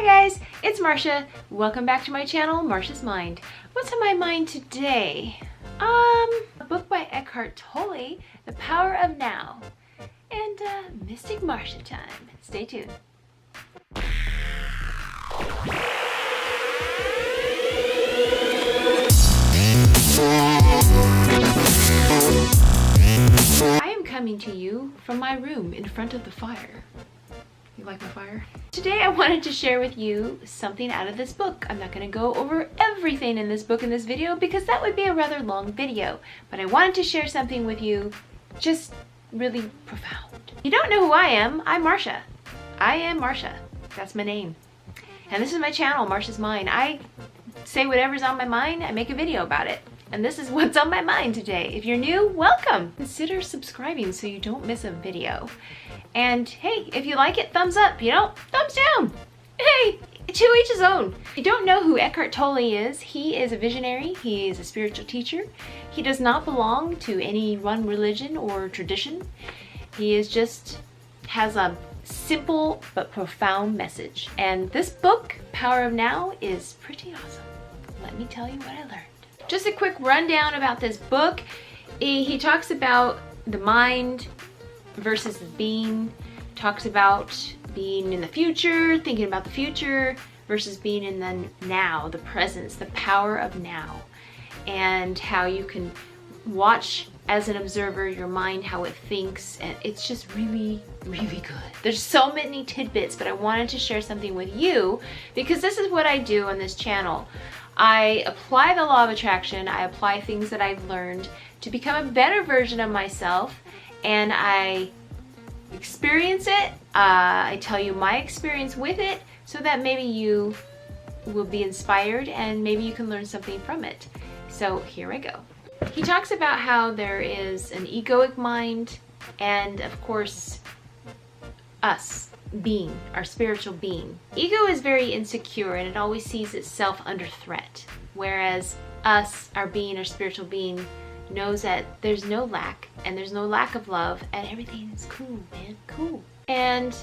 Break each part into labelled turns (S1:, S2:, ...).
S1: guys, it's Marsha. Welcome back to my channel, Marsha's Mind. What's on my mind today? A book by Eckhart Tolle, The Power of Now, and Mystic Marsha time. Stay tuned. I am coming to you from my room in front of the fire. You like my fire? Today I wanted to share with you something out of this book. I'm not going to go over everything in this book in this video because that would be a rather long video. But I wanted to share something with you just really profound. If you don't know who I am, I'm Marsha. I am Marsha. That's my name. And this is my channel, Marsha's Mind. I say whatever's on my mind, I make a video about it. And this is what's on my mind today. If you're new, welcome. Consider subscribing so you don't miss a video. And hey, if you like it, thumbs up. You know, thumbs down. Hey, to each his own. If you don't know who Eckhart Tolle is, he is a visionary. He is a spiritual teacher. He does not belong to any one religion or tradition. He is just has a simple but profound message. And this book, Power of Now, is pretty awesome. Let me tell you what I learned. Just a quick rundown about this book. He talks about the mind versus the being, talks about being in the future, thinking about the future, versus being in the now, the presence, the power of now, and how you can watch as an observer your mind, how it thinks, and it's just really, really good. There's so many tidbits, but I wanted to share something with you because this is what I do on this channel. I apply the law of attraction, I apply things that I've learned to become a better version of myself, and I experience it. I tell you my experience with it so that maybe you will be inspired and maybe you can learn something from it. So here I go. He talks about how there is an egoic mind and of course us. Being, our spiritual being. Ego is very insecure and it always sees itself under threat, whereas us, our being, our spiritual being, knows that there's no lack and there's no lack of love and everything is cool, man, cool. And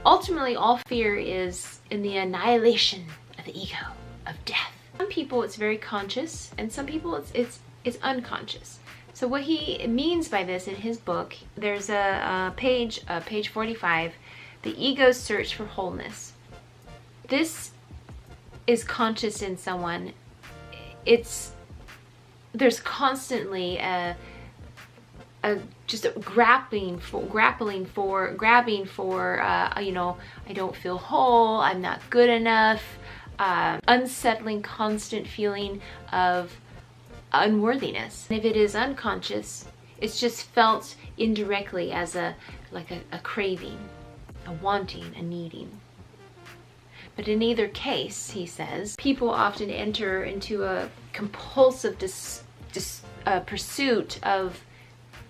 S1: ultimately all fear is in the annihilation of the ego, of death. Some people it's very conscious and some people it's unconscious. So what he means by this in his book, there's a page 45, The Ego's Search for Wholeness. This is conscious in someone. There's constantly just a grabbing for, you know, I don't feel whole, I'm not good enough, unsettling, constant feeling of unworthiness. And if it is unconscious, it's just felt indirectly as a craving, a wanting, a needing. But in either case, he says, people often enter into a compulsive pursuit of,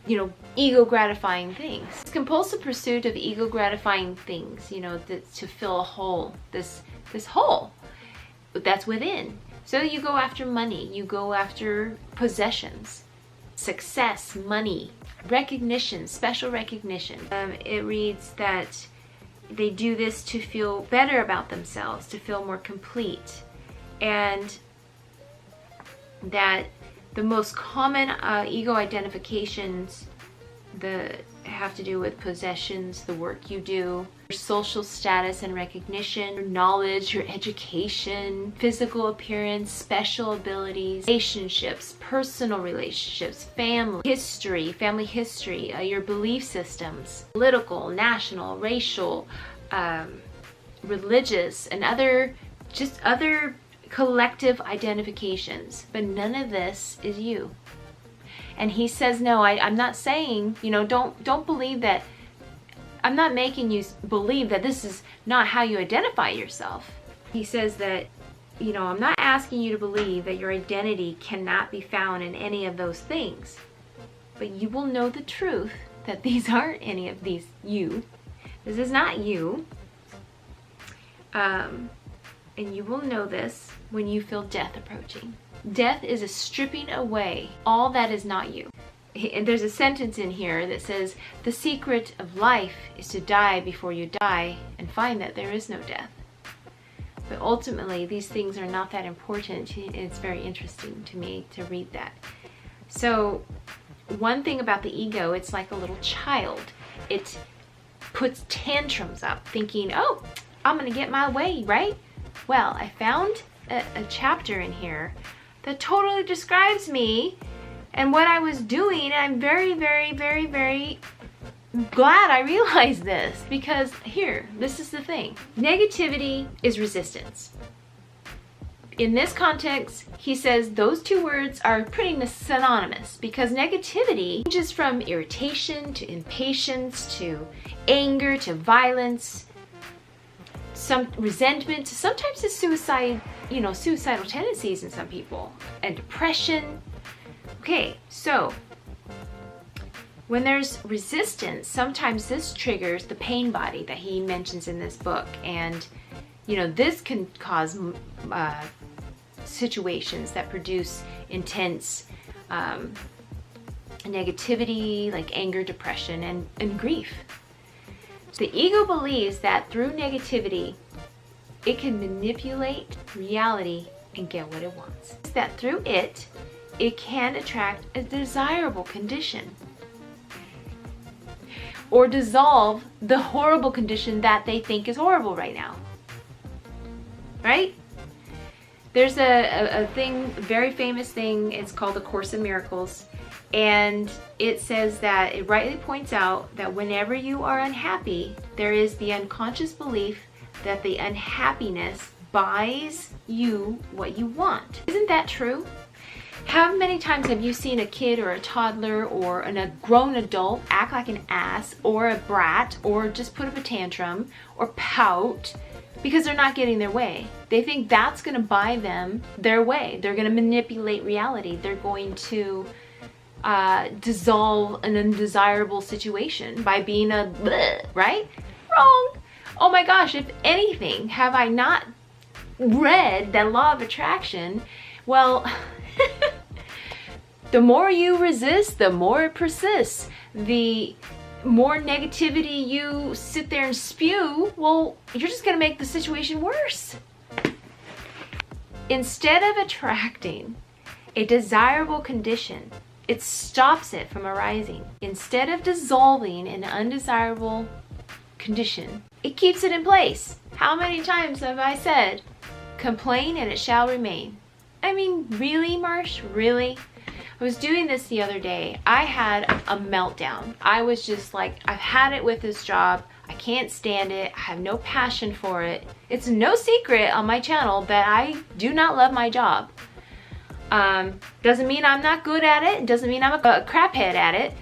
S1: you know, ego gratifying things. This compulsive pursuit of ego gratifying things, you know, to fill a hole, this hole that's within. So you go after money, you go after possessions, success, money, recognition, special recognition. It reads that they do this to feel better about themselves, to feel more complete, and that the most common ego identifications that have to do with possessions, the work you do, your social status and recognition, your knowledge, your education, physical appearance, special abilities, relationships, personal relationships, family history, your belief systems, political, national, racial, religious, and other collective identifications. But none of this is you. And he says, no, I'm not saying, you know, don't believe that. I'm not making you believe that this is not how you identify yourself. He says that, you know, I'm not asking you to believe that your identity cannot be found in any of those things. But you will know the truth that these aren't any of these you. This is not you. And you will know this when you feel death approaching. Death is a stripping away all that is not you. And there's a sentence in here that says, the secret of life is to die before you die and find that there is no death. But ultimately, these things are not that important. It's very interesting to me to read that. So one thing about the ego, it's like a little child. It puts tantrums up thinking, oh, I'm gonna get my way, right? Well, I found a chapter in here that totally describes me and what I was doing. And I'm very, very, very, very glad I realized this, because here, this is the thing. Negativity is resistance. In this context, he says those two words are pretty synonymous, because negativity ranges from irritation to impatience to anger to violence, some resentment to sometimes to suicide, suicidal tendencies in some people, and depression. Okay, so when there's resistance, sometimes this triggers the pain body that he mentions in this book. And, this can cause situations that produce intense negativity, like anger, depression, and grief. The ego believes that through negativity, it can manipulate reality and get what it wants. That through it can attract a desirable condition, or dissolve the horrible condition that they think is horrible right now. Right? There's a thing, a very famous thing, it's called the Course in Miracles, and it says that, it rightly points out that whenever you are unhappy, there is the unconscious belief that the unhappiness buys you what you want. Isn't that true? How many times have you seen a kid or a toddler or a grown adult act like an ass or a brat, or just put up a tantrum or pout because they're not getting their way? They think that's going to buy them their way. They're going to manipulate reality. They're going to dissolve an undesirable situation by being a bleh, right? Wrong. Oh my gosh, if anything, have I not read that law of attraction? Well, the more you resist, the more it persists. The more negativity you sit there and spew, well, you're just gonna make the situation worse. Instead of attracting a desirable condition, it stops it from arising. Instead of dissolving an undesirable condition, it keeps it in place. How many times have I said, complain and it shall remain? I mean, really, Marsh? Really? I was doing this the other day. I had a meltdown. I was just like, I've had it with this job. I can't stand it. I have no passion for it. It's no secret on my channel that I do not love my job. Doesn't mean I'm not good at it. Doesn't mean I'm a craphead at it.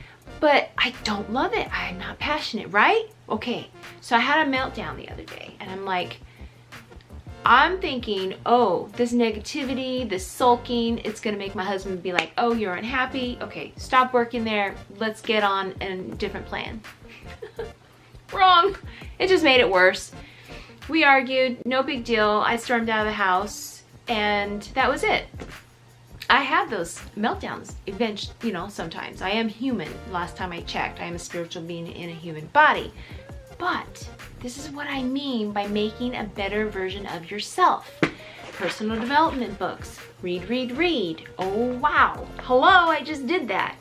S1: But I don't love it. I'm not passionate, right? Okay, so I had a meltdown the other day, and I'm like, I'm thinking, oh, this negativity, this sulking, it's gonna make my husband be like, oh, you're unhappy? Okay, stop working there. Let's get on a different plan. Wrong. It just made it worse. We argued, no big deal. I stormed out of the house, and that was it. I have those meltdowns eventually, sometimes. I am human. Last time I checked, I am a spiritual being in a human body. But this is what I mean by making a better version of yourself. Personal development books. Read, read, read. Oh, wow. Hello, I just did that.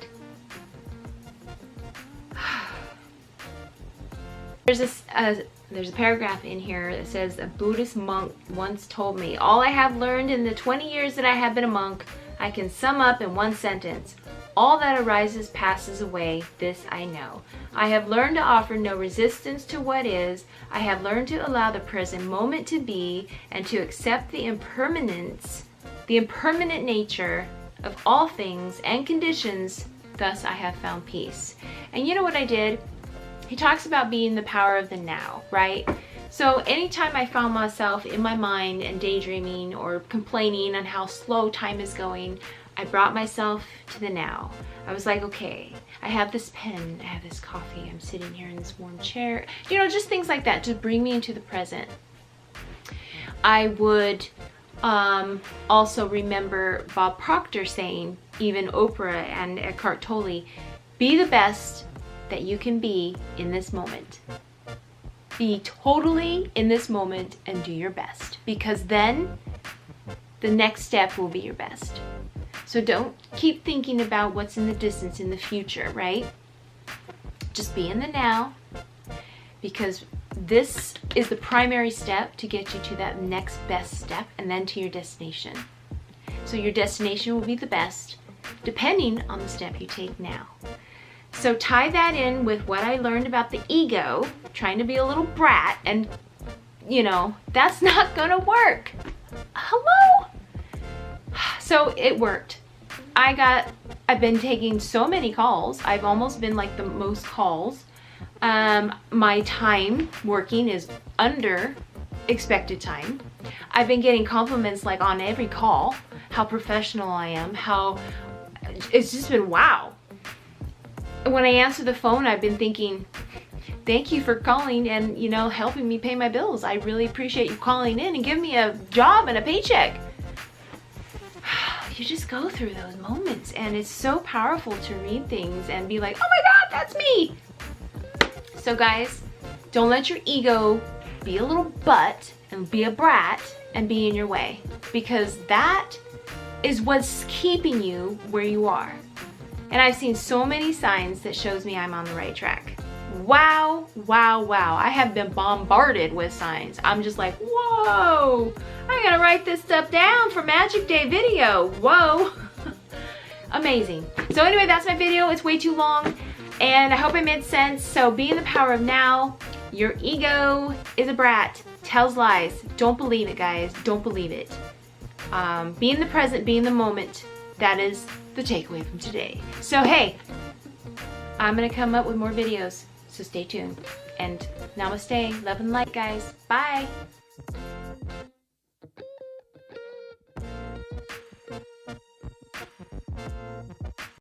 S1: There's a paragraph in here that says, a Buddhist monk once told me, all I have learned in the 20 years that I have been a monk, I can sum up in one sentence. All that arises passes away, this I know. I have learned to offer no resistance to what is. I have learned to allow the present moment to be and to accept the impermanent nature of all things and conditions. Thus I have found peace. And you know what I did? He talks about being the power of the now, right? So anytime I found myself in my mind and daydreaming or complaining on how slow time is going, I brought myself to the now. I was like, okay, I have this pen, I have this coffee, I'm sitting here in this warm chair. Just things like that to bring me into the present. I would also remember Bob Proctor saying, even Oprah and Eckhart Tolle, be the best that you can be in this moment. Be totally in this moment and do your best, because then the next step will be your best. So don't keep thinking about what's in the distance, in the future, right? Just be in the now, because this is the primary step to get you to that next best step and then to your destination. So your destination will be the best depending on the step you take now. So tie that in with what I learned about the ego, trying to be a little brat, and you know, that's not gonna work. Hello? So it worked. I've been taking so many calls. I've almost been like the most calls. My time working is under expected time. I've been getting compliments like on every call, how professional I am, how it's just been wow. When I answer the phone, I've been thinking, thank you for calling and, you know, helping me pay my bills. I really appreciate you calling in and giving me a job and a paycheck. You just go through those moments, and it's so powerful to read things and be like, oh my God, that's me. So guys, don't let your ego be a little butt and be a brat and be in your way, because that is what's keeping you where you are. And I've seen so many signs that shows me I'm on the right track. Wow, wow, wow. I have been bombarded with signs. I'm just like, whoa, I gotta write this stuff down for Magic Day video. Whoa. Amazing. So anyway, that's my video. It's way too long, and I hope it made sense. So be in the power of now. Your ego is a brat, tells lies. Don't believe it, guys. Don't believe it. Be in the present, be in the moment. That is the takeaway from today. So hey, I'm gonna come up with more videos, so stay tuned. And namaste, love and light, guys. Bye.